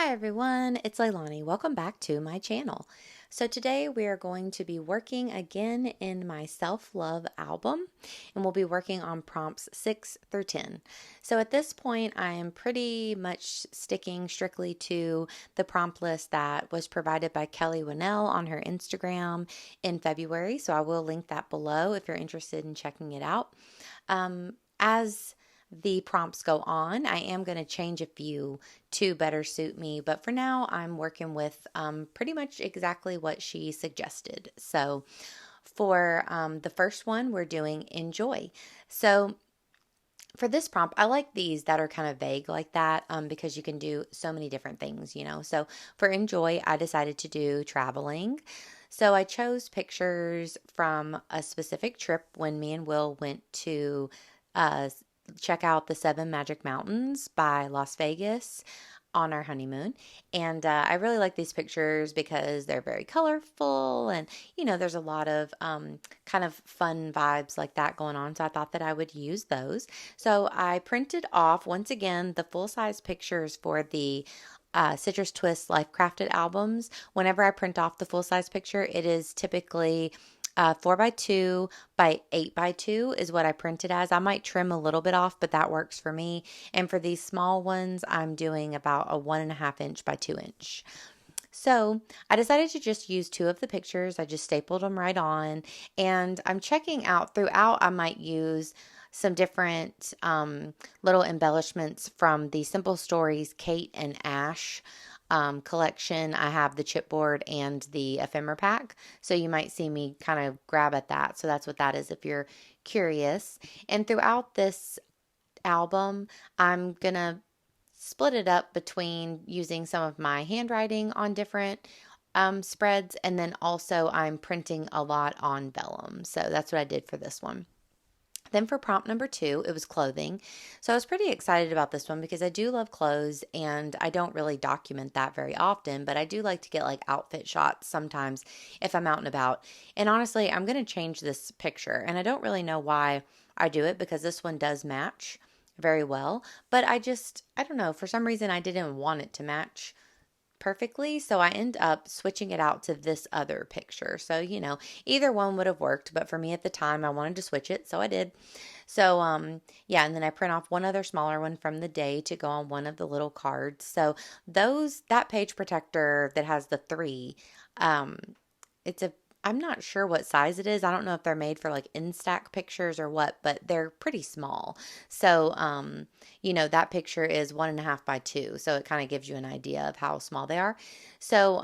Hi everyone, it's Leilani. Welcome back to my channel. So today we are going to be working again in my self-love album, and we'll be working on prompts 6 through 10. So at this point I am pretty much sticking strictly to the prompt list that was provided by Kellie on her Instagram in February. So I will link that below if you're interested in checking it out. As the prompts go on, I am going to change a few to better suit me, but for now I'm working with pretty much exactly what she suggested. So for the first one, we're doing enjoy. So for this prompt, I like these that are kind of vague like that because you can do so many different things. So for enjoy, I decided to do traveling. So I chose pictures from a specific trip when me and Will went to uh, check out the Seven Magic Mountains by Las Vegas on our honeymoon. And I really like these pictures because they're very colorful and, there's a lot of kind of fun vibes like that going on. So I thought that I would use those. So I printed off, once again, the full-size pictures for the Citrus Twist Life Crafted albums. Whenever I print off the full-size picture, it is typically 4x2 by 8x2 is what I printed as. I might trim a little bit off, but that works for me. And for these small ones, I'm doing about a 1.5 inch by 2 inch. So I decided to just use two of the pictures. I just stapled them right on, and I'm checking out throughout. I might use some different little embellishments from the Simple Stories Kate and Ash collection. I have the chipboard and the ephemera pack, so you might see me kind of grab at that. So that's what that is if you're curious. And throughout this album, I'm gonna split it up between using some of my handwriting on different spreads, and then also I'm printing a lot on vellum. So that's what I did for this one. Then for prompt number 2, it was clothing. So I was pretty excited about this one because I do love clothes and I don't really document that very often, but I do like to get like outfit shots sometimes if I'm out and about. And honestly, I'm going to change this picture, and I don't really know why I do it because this one does match very well, but I don't know, for some reason I didn't want it to match perfectly, so I end up switching it out to this other picture. So, either one would have worked, but for me at the time, I wanted to switch it, so I did. So, yeah, and then I print off one other smaller one from the day to go on one of the little cards. So that page protector that has the three, um, it's a I'm not sure what size it is. I don't know if they're made for like Instax pictures or what, but they're pretty small. So, that picture is 1.5 by 2. So it kind of gives you an idea of how small they are. So,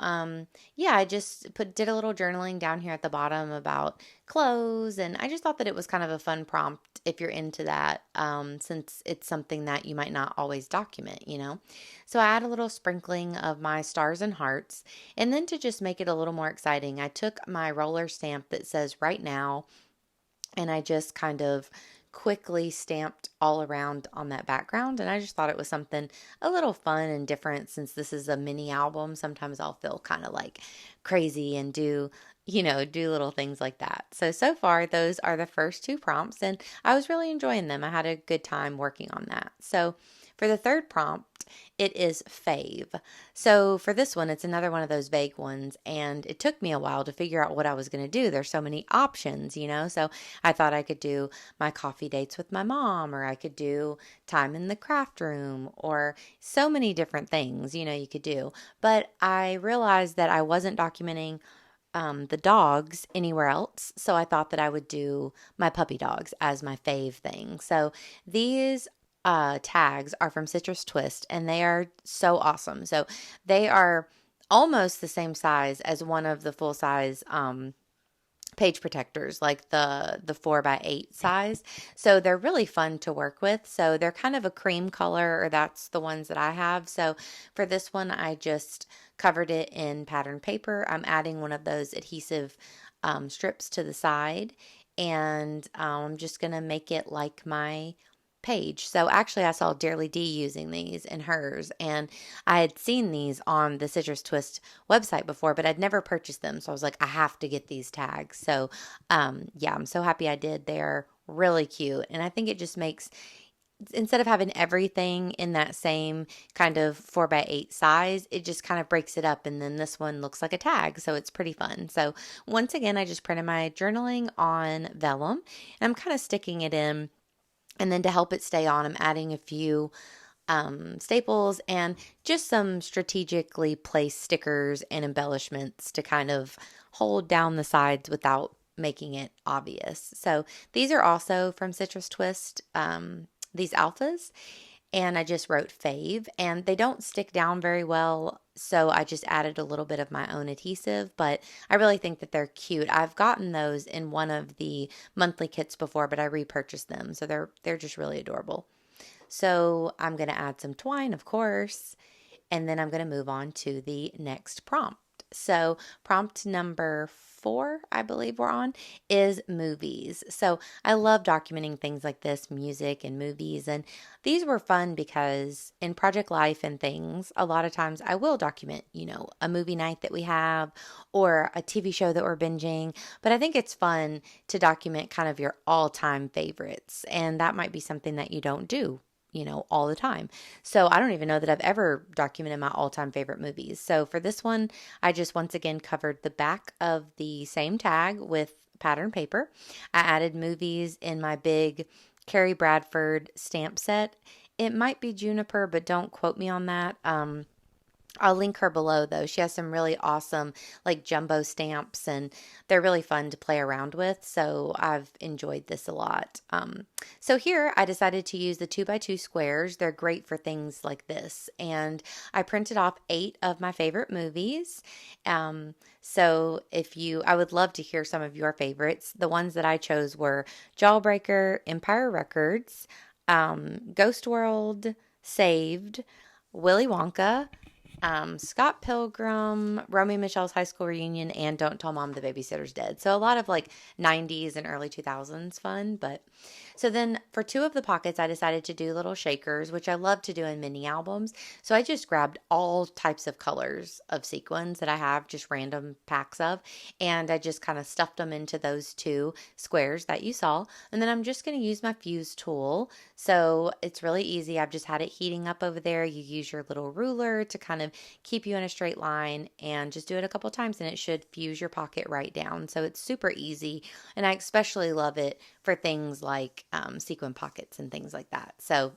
yeah, I just did a little journaling down here at the bottom about clothes. And I just thought that it was kind of a fun prompt if you're into that, since it's something that you might not always document. So I add a little sprinkling of my stars and hearts. And then to just make it a little more exciting, I took my roller stamp that says right now, and I just kind of quickly stamped all around on that background. And I just thought it was something a little fun and different since this is a mini album. Sometimes I'll feel kind of like crazy and do little things like that. So far, those are the first two prompts, and I was really enjoying them. I had a good time working on that. So for the third prompt, it is Fave. So for this one, it's another one of those vague ones, and it took me a while to figure out what I was going to do. There's so many options. So I thought I could do my coffee dates with my mom, or I could do time in the craft room, or so many different things, you could do. But I realized that I wasn't documenting the dogs anywhere else. So I thought that I would do my puppy dogs as my fave thing. So these tags are from Citrus Twist, and they are so awesome. So they are almost the same size as one of the full size page protectors, like the 4x8 size. So they're really fun to work with. So they're kind of a cream color, or that's the ones that I have. So for this one, I just covered it in patterned paper. I'm adding one of those adhesive strips to the side, and I'm just going to make it like my page. So actually I saw Dearly D using these in hers, and I had seen these on the Citrus Twist website before, but I'd never purchased them. So I was like, I have to get these tags. So yeah, I'm so happy I did. They're really cute, and I think it just makes instead of having everything in that same kind of 4x8 size, it just kind of breaks it up. And then this one looks like a tag. So it's pretty fun. So once again, I just printed my journaling on vellum and I'm kind of sticking it in. And then to help it stay on, I'm adding a few staples and just some strategically placed stickers and embellishments to kind of hold down the sides without making it obvious. So these are also from Citrus Twist, these alphas. And I just wrote Fave, and they don't stick down very well, so I just added a little bit of my own adhesive, but I really think that they're cute. I've gotten those in one of the monthly kits before, but I repurchased them, so they're just really adorable. So I'm going to add some twine, of course, and then I'm going to move on to the next prompt. So prompt number 4, I believe we're on, is movies. So I love documenting things like this, music and movies. And these were fun because in Project Life and things, a lot of times I will document, a movie night that we have or a TV show that we're binging. But I think it's fun to document kind of your all-time favorites. And that might be something that you don't do all the time. So I don't even know that I've ever documented my all-time favorite movies. So for this one, I just once again covered the back of the same tag with pattern paper. I added movies in my big Carrie Bradford stamp set. It might be Juniper, but don't quote me on that. I'll link her below though. She has some really awesome like jumbo stamps and they're really fun to play around with. So I've enjoyed this a lot. So here I decided to use the 2x2 squares. They're great for things like this. And I printed off 8 of my favorite movies. So I would love to hear some of your favorites. The ones that I chose were Jawbreaker, Empire Records, Ghost World, Saved, Willy Wonka, Scott Pilgrim, Romeo and Michelle's High School Reunion, and Don't Tell Mom the Babysitter's Dead. So a lot of like 90s and early 2000s fun. But so then for 2 of the pockets, I decided to do little shakers, which I love to do in mini albums. So I just grabbed all types of colors of sequins that I have, just random packs of, and I just kind of stuffed them into those 2 squares that you saw. And then I'm just going to use my fuse tool. So it's really easy. I've just had it heating up over there. You use your little ruler to kind of keep you in a straight line and just do it a couple times and it should fuse your pocket right down. So it's super easy. And I especially love it for things like sequin pockets and things like that. So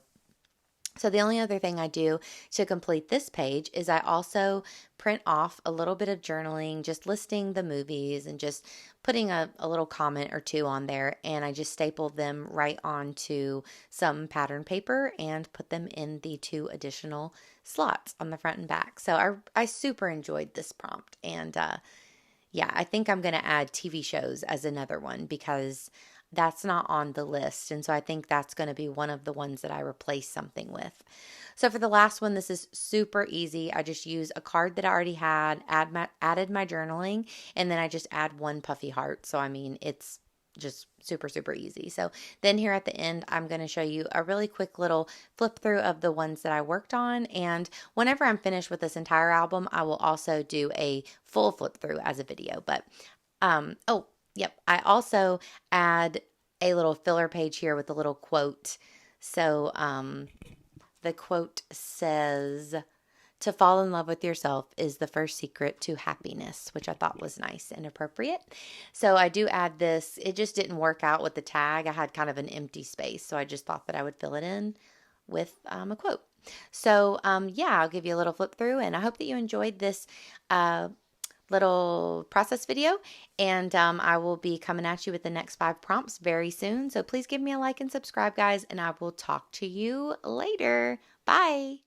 the only other thing I do to complete this page is I also print off a little bit of journaling, just listing the movies and just putting a little comment or 2 on there. And I just staple them right onto some pattern paper and put them in the 2 additional slots on the front and back. So I super enjoyed this prompt. And yeah, I think I'm going to add TV shows as another one because that's not on the list. And so I think that's going to be one of the ones that I replace something with. So for the last one, this is super easy. I just use a card that I already had, added my journaling, and then I just add 1 puffy heart. So I mean, it's just super, super easy. So then here at the end, I'm going to show you a really quick little flip through of the ones that I worked on. And whenever I'm finished with this entire album, I will also do a full flip through as a video. But, oh, yep. I also add a little filler page here with a little quote. So the quote says, "To fall in love with yourself is the first secret to happiness," which I thought was nice and appropriate. So I do add this. It just didn't work out with the tag. I had kind of an empty space, so I just thought that I would fill it in with a quote. So yeah, I'll give you a little flip through, and I hope that you enjoyed this little process video, and I will be coming at you with the next 5 prompts very soon. So please give me a like and subscribe, guys, and I will talk to you later. Bye.